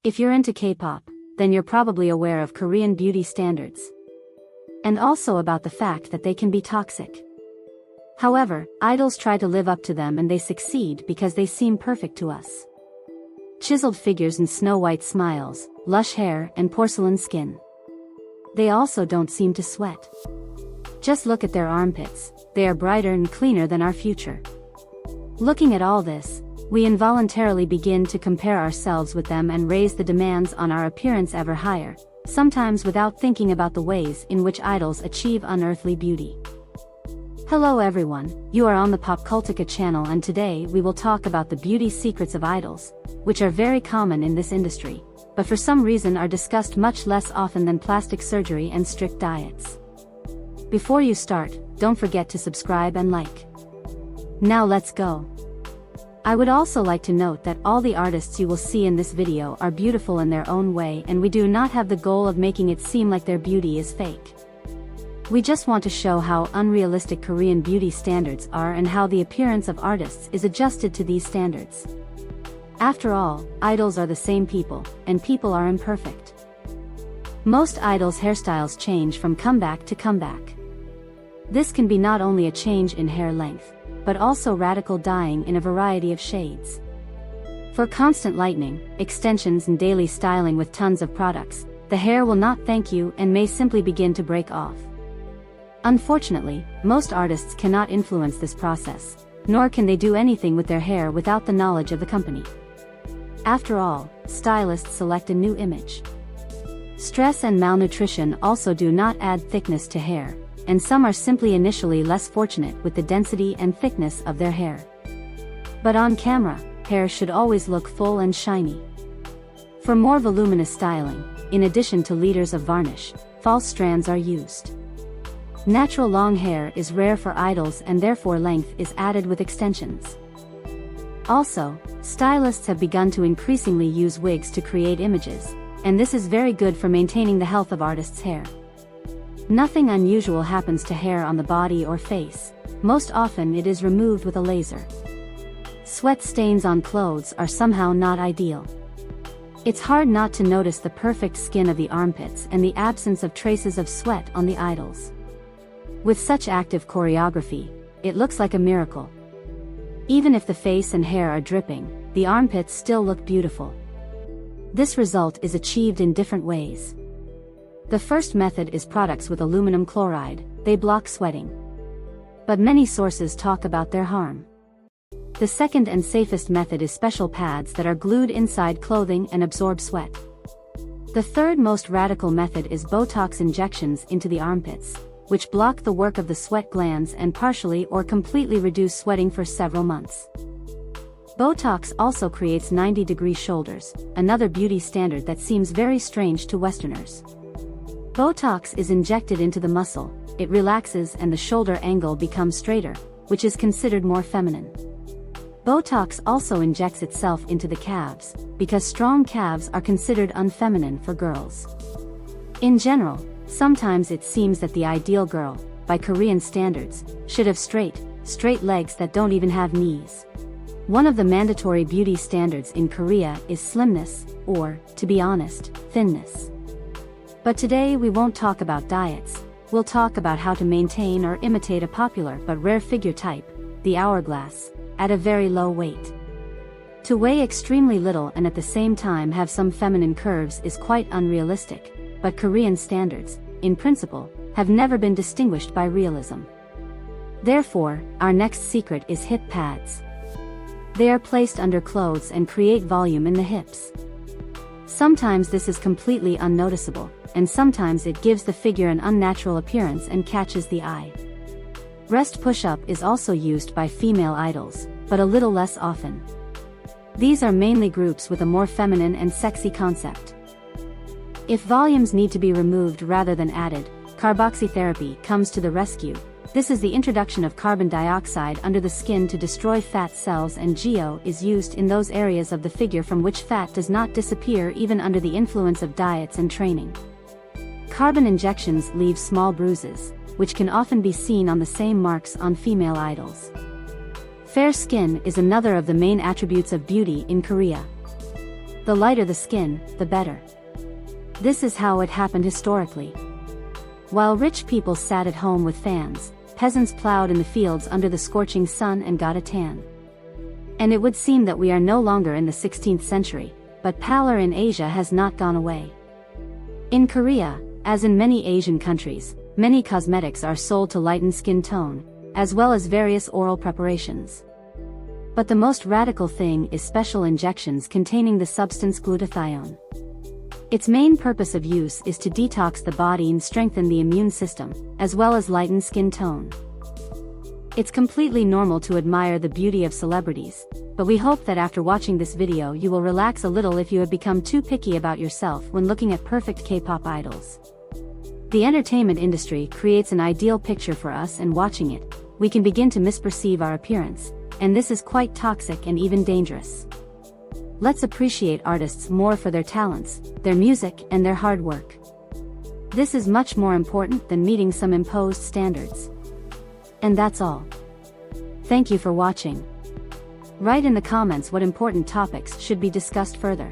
If you're into K-pop, then you're probably aware of Korean beauty standards. And also about the fact that they can be toxic. However, idols try to live up to them and they succeed because they seem perfect to us. Chiseled figures and snow-white smiles, lush hair and porcelain skin. They also don't seem to sweat. Just look at their armpits, they are brighter and cleaner than our future. Looking at all this, we involuntarily begin to compare ourselves with them and raise the demands on our appearance ever higher, sometimes without thinking about the ways in which idols achieve unearthly beauty. Hello everyone, you are on the Popcultica channel and today we will talk about the beauty secrets of idols, which are very common in this industry, but for some reason are discussed much less often than plastic surgery and strict diets. Before you start, don't forget to subscribe and like. Now let's go. I would also like to note that all the artists you will see in this video are beautiful in their own way and we do not have the goal of making it seem like their beauty is fake. We just want to show how unrealistic Korean beauty standards are and how the appearance of artists is adjusted to these standards. After all, idols are the same people, and people are imperfect. Most idols' hairstyles change from comeback to comeback. This can be not only a change in hair length, but also radical dyeing in a variety of shades. For constant lightening, extensions and daily styling with tons of products, the hair will not thank you and may simply begin to break off. Unfortunately, most artists cannot influence this process, nor can they do anything with their hair without the knowledge of the company. After all, stylists select a new image. Stress and malnutrition also do not add thickness to hair, and some are simply initially less fortunate with the density and thickness of their hair. But on camera, hair should always look full and shiny. For more voluminous styling, in addition to liters of varnish, false strands are used. Natural long hair is rare for idols and therefore length is added with extensions. Also, stylists have begun to increasingly use wigs to create images, and this is very good for maintaining the health of artists' hair. Nothing unusual happens to hair on the body or face, most often it is removed with a laser. Sweat stains on clothes are somehow not ideal. It's hard not to notice the perfect skin of the armpits and the absence of traces of sweat on the idols. With such active choreography, it looks like a miracle. Even if the face and hair are dripping, the armpits still look beautiful. This result is achieved in different ways. The first method is products with aluminum chloride, they block sweating. But many sources talk about their harm. The second and safest method is special pads that are glued inside clothing and absorb sweat. The third most radical method is Botox injections into the armpits, which block the work of the sweat glands and partially or completely reduce sweating for several months. Botox also creates 90-degree shoulders, another beauty standard that seems very strange to Westerners. Botox is injected into the muscle, it relaxes and the shoulder angle becomes straighter, which is considered more feminine. Botox also injects itself into the calves, because strong calves are considered unfeminine for girls. In general, sometimes it seems that the ideal girl, by Korean standards, should have straight legs that don't even have knees. One of the mandatory beauty standards in Korea is slimness, or, to be honest, thinness. But today we won't talk about diets, we'll talk about how to maintain or imitate a popular but rare figure type, the hourglass, at a very low weight. To weigh extremely little and at the same time have some feminine curves is quite unrealistic, but Korean standards, in principle, have never been distinguished by realism. Therefore, our next secret is hip pads. They are placed under clothes and create volume in the hips. Sometimes this is completely unnoticeable, and sometimes it gives the figure an unnatural appearance and catches the eye. Breast push-up is also used by female idols, but a little less often. These are mainly groups with a more feminine and sexy concept. If volumes need to be removed rather than added, carboxytherapy comes to the rescue. This is the introduction of carbon dioxide under the skin to destroy fat cells, and GO is used in those areas of the figure from which fat does not disappear even under the influence of diets and training. Carbon injections leave small bruises, which can often be seen on the same marks on female idols. Fair skin is another of the main attributes of beauty in Korea. The lighter the skin, the better. This is how it happened historically. While rich people sat at home with fans, peasants plowed in the fields under the scorching sun and got a tan. And it would seem that we are no longer in the 16th century, but pallor in Asia has not gone away. In Korea, as in many Asian countries, many cosmetics are sold to lighten skin tone, as well as various oral preparations. But the most radical thing is special injections containing the substance glutathione. Its main purpose of use is to detox the body and strengthen the immune system, as well as lighten skin tone. It's completely normal to admire the beauty of celebrities, but we hope that after watching this video you will relax a little if you have become too picky about yourself when looking at perfect K-pop idols. The entertainment industry creates an ideal picture for us, and watching it, we can begin to misperceive our appearance, and this is quite toxic and even dangerous. Let's appreciate artists more for their talents, their music, and their hard work. This is much more important than meeting some imposed standards. And that's all. Thank you for watching. Write in the comments what important topics should be discussed further.